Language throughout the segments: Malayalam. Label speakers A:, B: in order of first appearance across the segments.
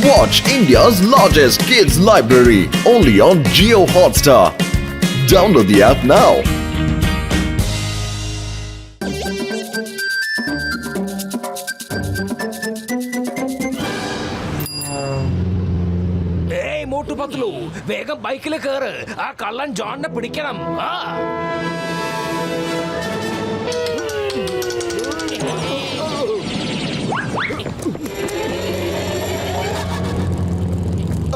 A: Watch India's largest kids library only on Jio Hotstar. Download the app now.
B: Hey, Motu Patlu, വേഗം ബൈക്കിൽ കേറ്. ആ കള്ളൻ ജോണിനെ പിടിക്കണം.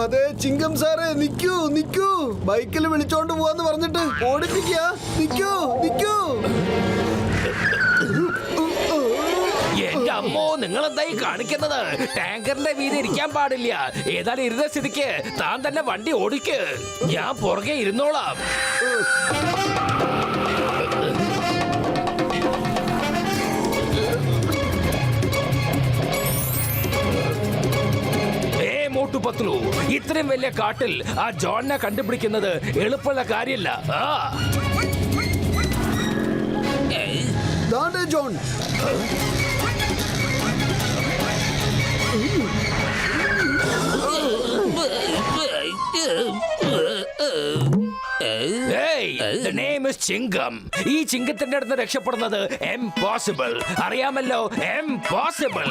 C: അതെ ചിങ്കം സാറേ, നിക്കൂ നിക്കൂ. ബൈക്കിൽ വിളിച്ചോണ്ട് പോവാന്ന് പറഞ്ഞിട്ട് ഓടിപ്പിക്കുക. നിക്കൂ നിക്കൂ.
B: എന്റെ അമ്മോ, നിങ്ങൾ എന്തായി കാണിക്കുന്നത്? ടാങ്കറിന്റെ വീതി ഇരിക്കാൻ പാടില്ല. ഏതായാലും ഇരുന്ന സ്ഥിതിക്ക് താൻ തന്നെ വണ്ടി ഓടിക്ക്. ഞാൻ പുറകെ ഇരുന്നോളാം. മോട്ടു പത്ലു, ഇത്രയും വലിയ കാട്ടിൽ ആ ജോണിനെ കണ്ടുപിടിക്കുന്നത് എളുപ്പമുള്ള കാര്യമല്ല.
C: ജോൺ
B: ചിങ്കം. ഈ ചിങ്കത്തിന്റെ അടുത്ത് രക്ഷപ്പെടുന്നത് എംപോസിബിൾ. അറിയാമല്ലോ, എംപോസിബിൾ.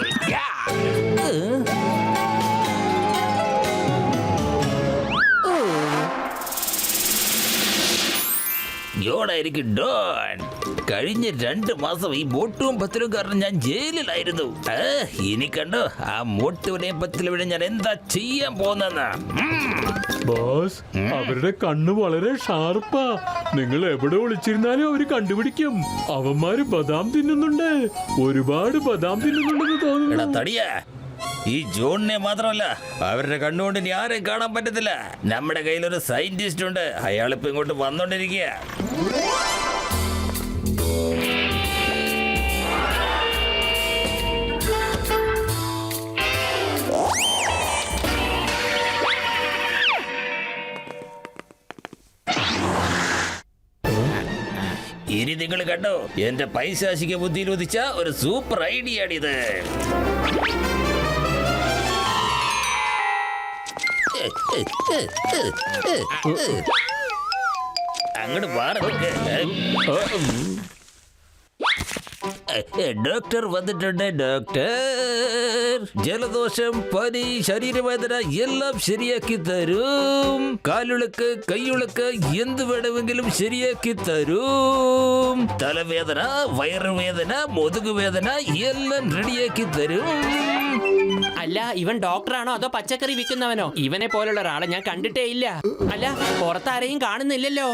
D: ജോണായിരിക്കും ഡോൺ. കഴിഞ്ഞ 2 മാസം ഈ മോട്ടുവും പത്തിലും കാരണം ഞാൻ ജയിലിലായിരുന്നു. ഇനി കണ്ടോ ആ മോട്ടുവിനെയും പത്തിലും ഞാൻ എന്താ ചെയ്യാൻ പോകുന്ന.
E: ബോസ്, അവരുടെ കണ്ണ് വളരെ ഷാർപ്പാ. നിങ്ങൾ എവിടെ ഒളിച്ചിരുന്നാലും അവര് കണ്ടുപിടിക്കും. അവന്മാര് ബദാം തിന്നുന്നുണ്ട്, ഒരുപാട് ബദാം തിന്നുന്നുണ്ടെന്ന് തോന്നുന്നു.
D: തടിയാ, ഈ ജോണിനെ മാത്രമല്ല അവരുടെ കണ്ണുകൊണ്ട് ഇനി ആരെയും കാണാൻ പറ്റത്തില്ല. നമ്മുടെ കയ്യിലൊരു സയന്റിസ്റ്റ് ഉണ്ട്, അയാളിപ്പോ ഇങ്ങോട്ട് വന്നോണ്ടിരിക്കുക. ഇനി നിങ്ങൾ കണ്ടോ, എന്റെ പൈശാചിക ബുദ്ധിയിൽ ഉദിച്ച ഒരു സൂപ്പർ ഐഡിയ ആണിത്. അങ്ങോട്ട് മാറുക. ഡോക്ടർ വന്നിട്ടുണ്ട്. ഡോക്ടർ, ജലദോഷം, പനി, ശരീരവേദന എല്ലാം ശരിയാക്കി തരും. കാലുളുക്ക്, കൈയുളുക്ക് എന്ത് വേണമെങ്കിലും ശരിയാക്കി തരും. തലവേദന, വയറുവേദന, മുതുകുവേദന എല്ലാം റെഡിയാക്കി തരും.
F: അല്ല, ഇവൻ ഡോക്ടറാണോ അതോ പച്ചക്കറി വിൽക്കുന്നവനോ? ഇവനെ പോലുള്ള ഒരാളെ ഞാൻ കണ്ടിട്ടേ ഇല്ല. അല്ല, പുറത്താരെയും കാണുന്നില്ലല്ലോ.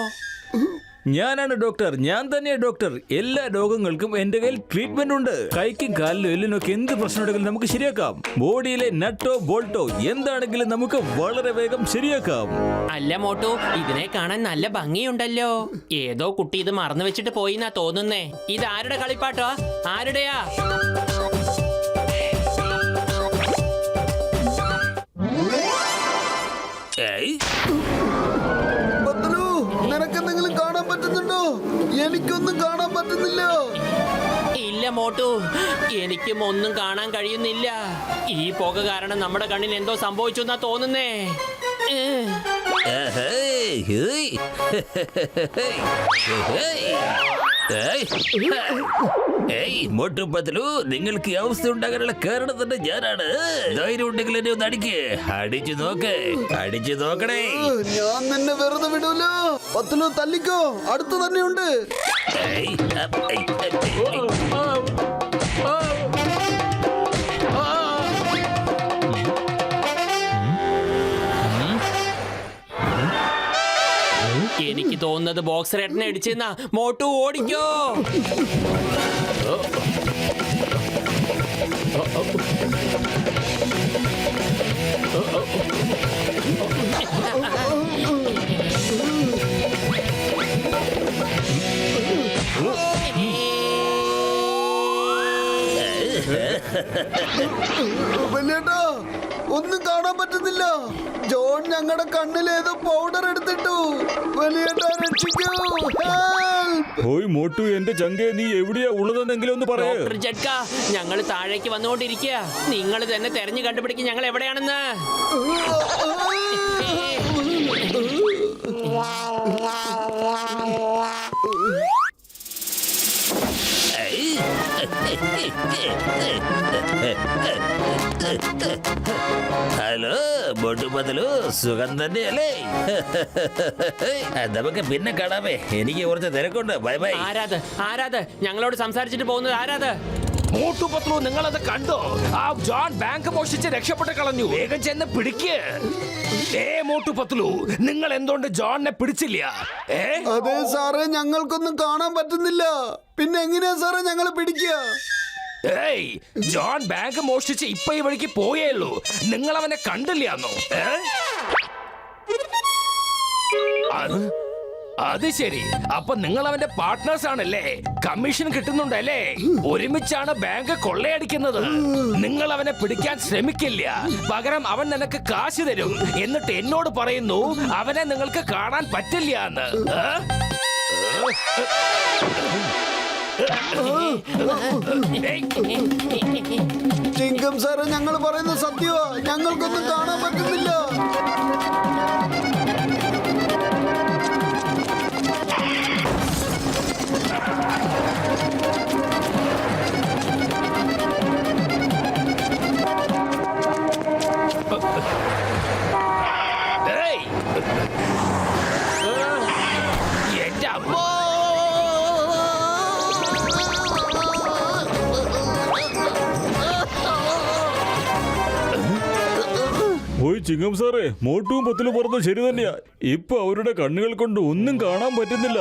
D: ഞാനാണ് ഡോക്ടർ, ഞാൻ തന്നെ ഡോക്ടർ. എല്ലാ രോഗങ്ങൾക്കും എന്റെ കയ്യിൽ ട്രീറ്റ്മെന്റ് ഉണ്ട്. കൈക്കും കാലിലും എല്ലിനൊക്കെ എന്ത് പ്രശ്നമുണ്ടെങ്കിലും നമുക്ക് ശരിയാക്കാം. ബോഡിയിലെ നട്ടോ ബോൾട്ടോ എന്താണെങ്കിലും നമുക്ക് വളരെ വേഗം ശരിയാക്കാം.
F: അല്ല മോട്ടു, ഇതിനെ കാണാൻ നല്ല ഭംഗിയുണ്ടല്ലോ. ഏതോ കുട്ടി ഇത് മറന്നു വെച്ചിട്ട് പോയിന്നാ തോന്നുന്നേ. ഇത് ആരുടെ കളിപ്പാട്ടോ? ആരുടെയാ?
C: നിനക്കെന്തെങ്കിലും കാണാൻ പറ്റുന്നുണ്ടോ? എനിക്കൊന്നും കാണാൻ പറ്റുന്നില്ല.
F: ഇല്ല മോട്ടു, എനിക്കും ഒന്നും കാണാൻ കഴിയുന്നില്ല. ഈ പുക കാരണം നമ്മുടെ കണ്ണിന് എന്തോ സംഭവിച്ചു എന്നാ തോന്നുന്നേ.
D: മോട്ടുപത്തിലു, നിങ്ങൾക്ക് ഈ അവസ്ഥ ഉണ്ടാകാനുള്ള കാരണം തന്നെ ഞാനാണ്. ധൈര്യം ഉണ്ടെങ്കിൽ എന്നെ ഒന്ന് അടിച്ചു നോക്ക്. അടിച്ചു നോക്കണേ.
C: ഞാൻ നിന്നെ വെറുതെ വിടൂലോ. പത്തിലു, തല്ലിക്കോ, അടുത്ത് തന്നെയുണ്ട്.
F: എനിക്ക് തോന്നുന്നത് ബോക്സർ ഏട്ടനെ അടിച്ചെന്നാ. മോട്ടു, ഓടിക്കോ.
C: വലിയേട്ടാ, ഒന്നും കാണാൻ പറ്റുന്നില്ല. ജോൺ ഞങ്ങളുടെ കണ്ണിൽ ഏതോ പൗഡർ എടുത്തിട്ടു. വലിയേട്ടാ, രക്ഷിക്കൂ.
D: ഓയ് മോട്ടു, എന്റെ ചങ്കെ, നീ എവിടെയാ ഉള്ളതെന്നെങ്കിലും ഒന്ന് പറയേ.
F: ഡോക്ടർ ജഡ്ക, ഞങ്ങൾ താഴേക്ക് വന്നുകൊണ്ടിരിക്കുക. നിങ്ങൾ തന്നെ തെരഞ്ഞു കണ്ടുപിടിക്കും ഞങ്ങൾ എവിടെയാണെന്ന്.
G: ഹലോ ബൊട്ടുപതലു, സുഖം തന്നെയല്ലേ? നമുക്ക് പിന്നെ കാണാമേ, എനിക്ക് കുറച്ച് തിരക്കുണ്ട്. Bye bye.
F: ആരാത് ഞങ്ങളോട് സംസാരിച്ചിട്ട് പോകുന്നത്? ആരാത്?
B: മോട്ടു പത്ലു, നിങ്ങളത് കണ്ടോ? ആ ജോൺ ബാങ്ക് മോഷിച്ച് രക്ഷപ്പെട്ട് കളഞ്ഞു. വേഗം ചെന്ന് പിടിക്ക്. മോട്ടു പത്ലു, നിങ്ങൾ എന്തുകൊണ്ട് ജോണിനെ പിടിച്ചില്ല?
C: അതെ സാറേ, ഞങ്ങൾക്കൊന്നും കാണാൻ പറ്റുന്നില്ല. പിന്നെ എങ്ങനെയാ സാറേ ഞങ്ങൾ പിടിക്കുക?
B: ജോൺ ബാങ്ക് മോഷ്ടിച്ച് ഇപ്പൊ ഈ വഴിക്ക് പോയേയുള്ളൂ. നിങ്ങൾ അവനെ കണ്ടില്ലാന്നോ? അത് ശരി, അപ്പൊ നിങ്ങൾ അവന്റെ പാർട്ട്നേഴ്സ് ആണല്ലേ? കമ്മീഷൻ കിട്ടുന്നുണ്ടല്ലേ? ഒരുമിച്ചാണ് ബാങ്ക് കൊള്ളയടിക്കുന്നത്. നിങ്ങൾ അവനെ പിടിക്കാൻ ശ്രമിക്കില്ല, പകരം അവൻ നിനക്ക് കാശ് തരും. എന്നിട്ട് എന്നോട് പറയുന്നു അവനെ നിങ്ങൾക്ക് കാണാൻ പറ്റില്ല എന്ന്.
C: ചിങ്കം സാറ്, ഞങ്ങൾ പറയുന്നത് സത്യമാ. ഞങ്ങൾക്കൊന്നും കാണാൻ പറ്റുന്നില്ല.
B: എന്റെ അമ്മോ!
D: ഓയ് ചിങ്ങം സാറേ, മോട്ടുവും പത്തിലും പറഞ്ഞത് ശരി തന്നെയാ. ഇപ്പൊ അവരുടെ കണ്ണുകൾ കൊണ്ട് ഒന്നും കാണാൻ പറ്റുന്നില്ല.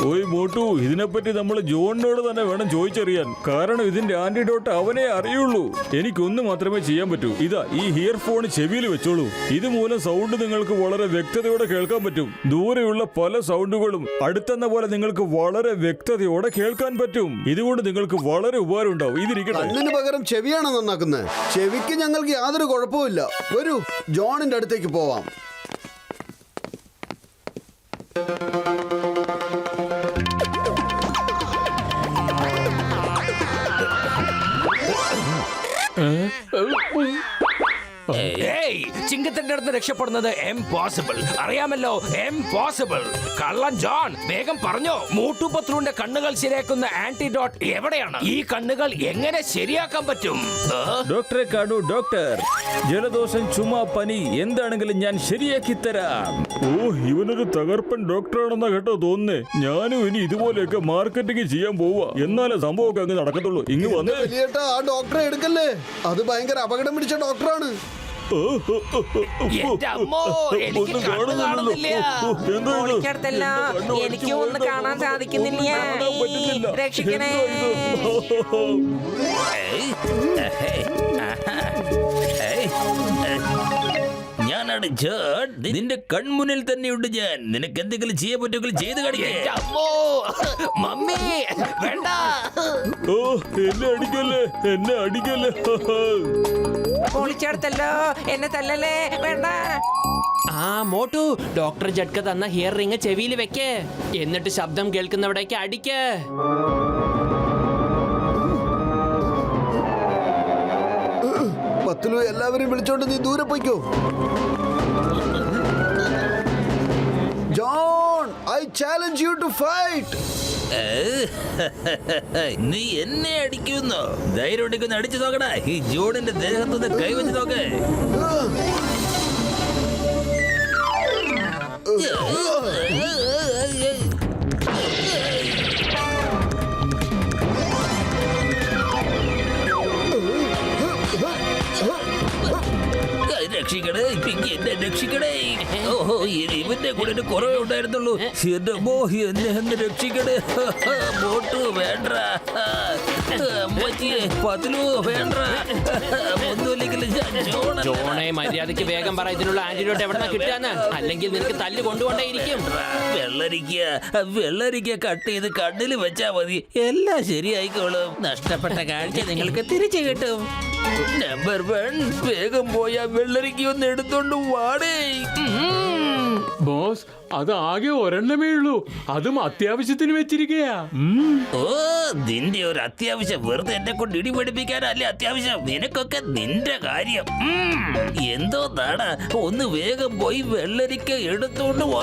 D: ഓയ് മോട്ടു, ഇതിനെപ്പറ്റി നമ്മൾ ജോണിനോട് തന്നെ വേണം ചോദിച്ചറിയാൻ. കാരണം ഇതിന്റെ ആന്റിഡോട്ട് അവനെ അറിയുള്ളൂ. എനിക്കൊന്ന് മാത്രമേ ചെയ്യാൻ പറ്റൂ. ഇതാ, ഈ ഇയർഫോൺ ചെവിയിൽ വെച്ചോളൂ. ഇതുമൂലം സൗണ്ട് നിങ്ങൾക്ക് വളരെ വ്യക്തതയോടെ കേൾക്കാൻ പറ്റും. ദൂരെയുള്ള പല സൗണ്ടുകളും അടുത്തെന്ന പോലെ നിങ്ങൾക്ക് വളരെ വ്യക്തതയോടെ കേൾക്കാൻ പറ്റും. ഇതുകൊണ്ട് നിങ്ങൾക്ക് വളരെ ഉപകാരം ഉണ്ടാവും. ഇതിരിക്കട്ടെ.
C: കണ്ണിന് പകരം ചെവിയാണ് നന്നാക്കുന്നത്. ചെവിക്ക് ഞങ്ങൾക്ക് യാതൊരു കുഴപ്പമില്ല. വരൂ, ജോണിന്റെ അടുത്തേക്ക് പോവാം.
B: ചിങ്കത്തിന്റെ അടുത്ത് രക്ഷപ്പെടുന്നത് എംപോസിബിൾ. അറിയാമല്ലോ, എംപോസിബിൾ. കള്ളൻ ജോൺ, വേഗം പറഞ്ഞോ, മോട്ടു പത്ലുവിന്റെ കണ്ണുകൾ ശരിയാക്കുന്ന ആന്റിഡോട്ട് എവിടെയാണ്? ഈ കണ്ണുകൾ എങ്ങനെ ശരിയാക്കാൻ പറ്റും?
D: ഡോക്ടറെ കാണൂ ഡോക്ടർ. ജലദോഷം, ചുമ, പനി എന്താണെങ്കിലും ഞാൻ ശരിയാക്കി തരാം. ഓ, ഇവനൊരു തകർപ്പൻ ഡോക്ടറാണെന്നാ കേട്ടോ തോന്നുന്നേ. ഞാനും ഇനി ഇതുപോലെയൊക്കെ മാർക്കറ്റിംഗ് ചെയ്യാൻ പോവാ. എന്നാലേ സംഭവമൊക്കെ അങ്ങ് നടക്കത്തുള്ളൂ. ഇങ്ങ് വന്നേ.
C: വലിയേട്ടാ, ആ ഡോക്ടറെ എടുക്കല്ലേ. അത് ഭയങ്കര അപകടം പിടിച്ച ഡോക്ടറാണ്.
B: എന്റെ അമ്മോ, എനിക്ക് കണ്ണ് കാണുന്നില്ല.
H: ഓടിക്കടുത്തല്ലോ, എനിക്ക് ഒന്ന് കാണാൻ സാധിക്കുന്നില്ല. രക്ഷിക്കണേ.
G: ഞാനാണ് ജോൺ. നിന്റെ കൺമുന്നിൽ തന്നെയുണ്ട് ഞാൻ. നിനക്ക് എന്തെങ്കിലും ചെയ്യാൻ പറ്റുമെങ്കിൽ ചെയ്ത് കാണിക്കേ.
B: എന്റെ അമ്മോ, മമ്മി വേണ്ട.
D: ഓ, എന്നെ അടിക്കല്ലേ, എന്നെ അടിക്കല്ലേ.
H: പൊളിച്ചെടുത്തല്ലോ, എന്നെ തല്ലല്ലേ, വേണ്ട.
F: മോട്ടു, ഡോക്ടർ ജഡ്ക തന്ന ഹിയർ റിംഗ് ചെവിയിൽ വെക്ക്. എന്നിട്ട് ശബ്ദം കേൾക്കുന്നവിടേക്ക് അടിക്ക്.
C: പത്തിലു, എല്ലാവരെയും വിളിച്ചോണ്ട് നീ ദൂരെ പോയിക്കോ. John, I challenge you to fight.
G: നീ എന്നെ അടിക്കുന്നു? ധൈര്യം ഉണ്ടെങ്കിൽ അടിച്ചു നോക്കടാ. ഈ ജോണിന്റെ ദേഹത്തുനിന്ന് കൈവച്ച് നോക്ക്. രക്ഷിക്കണേ, പിങ്കി, എന്നെ രക്ഷിക്കണേ. ഓഹോ, ഇവന്റെ കൂടെ ഒരു കുറവേ ഉണ്ടായിരുന്നുള്ളൂ. എന്റെ മോ, എന്നെ രക്ഷിക്കണേ. ബോട്ട് വേണ്ട. അമ്മച്ചിയെ പതിലു വേണ്ട ഒന്നുമില്ലെങ്കിലും ഞാൻ ജോണല്ല.
F: ജോണെ മര്യാദയ്ക്ക് വേഗം പറ ഇതിനുള്ള ആന്റിഡോട്ട് എവിടെ കിട്ടാന്ന്, അല്ലെങ്കിൽ നിനക്ക് തല്ല് കൊണ്ടുകൊണ്ടേയിരിക്കും.
G: വെള്ളരിക്ക കട്ട് ചെയ്ത് കണ്ണിൽ വെച്ചാ മതി, എല്ലാം ശരിയായിക്കോളും. നഷ്ടപ്പെട്ട കാഴ്ച നിങ്ങൾക്ക് തിരിച്ചു കിട്ടും. നമ്പർ 1, വേഗം പോയാ വെള്ളരിക്ക ഒന്ന് എടുത്തോണ്ട് വാടേ.
E: ബോസ് അത് ആകെ ഒരെണ്ണമേ ഉള്ളൂ, അതും അത്യാവശ്യത്തിന് വെച്ചിരിക്കയാ.
G: ഓ, നിന്റെ ഒരു അത്യാവശ്യം വെറുതെ എന്നെ കൊണ്ട് ഇടിപിടിപ്പിക്കാനല്ലേ അത്യാവശ്യം? നിനക്കൊക്കെ നിന്റെ കാര്യം എന്തോ നാടാ. ഒന്ന് വേഗം പോയി വെള്ളരിക്ക എടുത്തോണ്ട് പോ.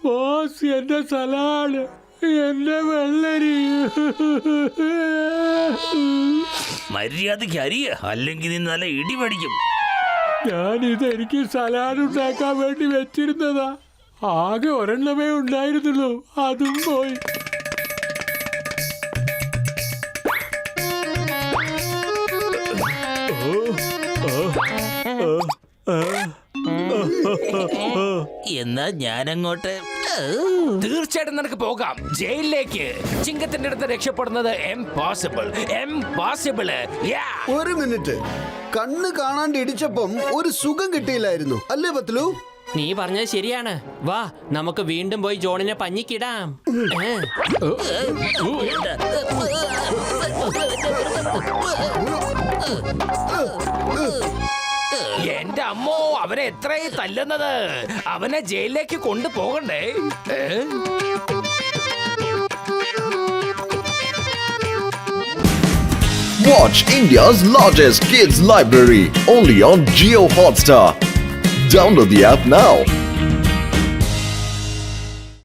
E: ബോസ് എന്റെ സലാഡ്, എന്റെ വെള്ളരി.
G: മര്യാദയ്ക്ക് അരിയ, അല്ലെങ്കിൽ നീ നല്ല ഇടി പഠിക്കും.
E: ഞാനിത് എനിക്ക് സലാഡ് ഉണ്ടാക്കാൻ വേണ്ടി വെച്ചിരുന്നതാ, ആകെ ഒരെണ്ണമേ ഉണ്ടായിരുന്നുള്ളൂ, അതും പോയി.
G: എന്നാ ഞാനങ്ങോട്ട്.
B: തീർച്ചയായിട്ടും നിനക്ക് പോകാം ജയിലിലേക്ക്. ചിങ്കത്തിന്റെ അടുത്ത് രക്ഷപ്പെടുന്നത് എംപോസിബിള്.
C: ഒരു മിനിറ്റ്, കണ്ണ് കാണാണ്ട് ഇടിച്ചപ്പം ഒരു സുഖം കിട്ടിയില്ലായിരുന്നു അല്ലേ പത്ലു?
F: നീ പറഞ്ഞത് ശരിയാണ്. വാ നമുക്ക് വീണ്ടും പോയി ജോണിനെ പഞ്ഞിക്കിടാം.
B: എന്റെ അമ്മോ, അവനെ എത്രയും തല്ലുന്നത്. അവനെ ജയിലിലേക്ക് കൊണ്ടുപോകണ്ടേ?
A: Watch India's largest kids library only on Geo Hotstar. Download the app now.